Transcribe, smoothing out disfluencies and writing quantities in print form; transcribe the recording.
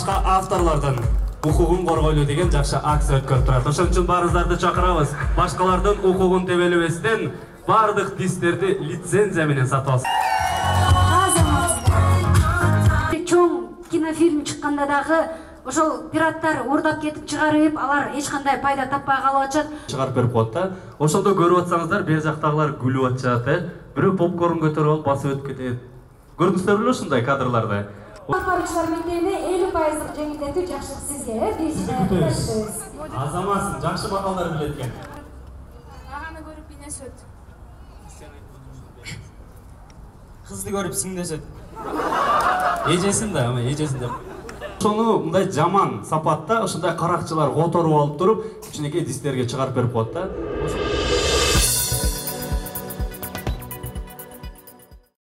башка авторлордун укугун коргойлуу деген жакшы акция өткөрүп турат. Ошон үчүн баарыңыздарды чакырабыз. Башкалардын укугун тебелебестен бардык дистерди лицензия менен сатып алсın. Чоң кинофильм чыкканда дагы ошол пираттар уурдап кетип чыгарып, алар эч кандай пайда таппай калып атышат. Чыгарып берип коет да. Ошондо көрүп атсаңыздар, бер жактагылар күлүп атышат, бирөө попкорн көтөрүп алып басып өтүп кетет. Көрдүңүздөр беле ушундай кадрларды? Катнашчылар мектебине 50% жеңилдетүү жакшылык сизге. Биз таштайбыз. Азаматсың, жакшы бакалар билет экен. Аганы көрүп инесөт. Кызды көрүп сиңдесет. Эжесин да, ама эжесин да. Ошону мындай жаман сапатта ушундай каракчылар которуп алып туруп, кичинекей дистерге чыгарып берип коет да.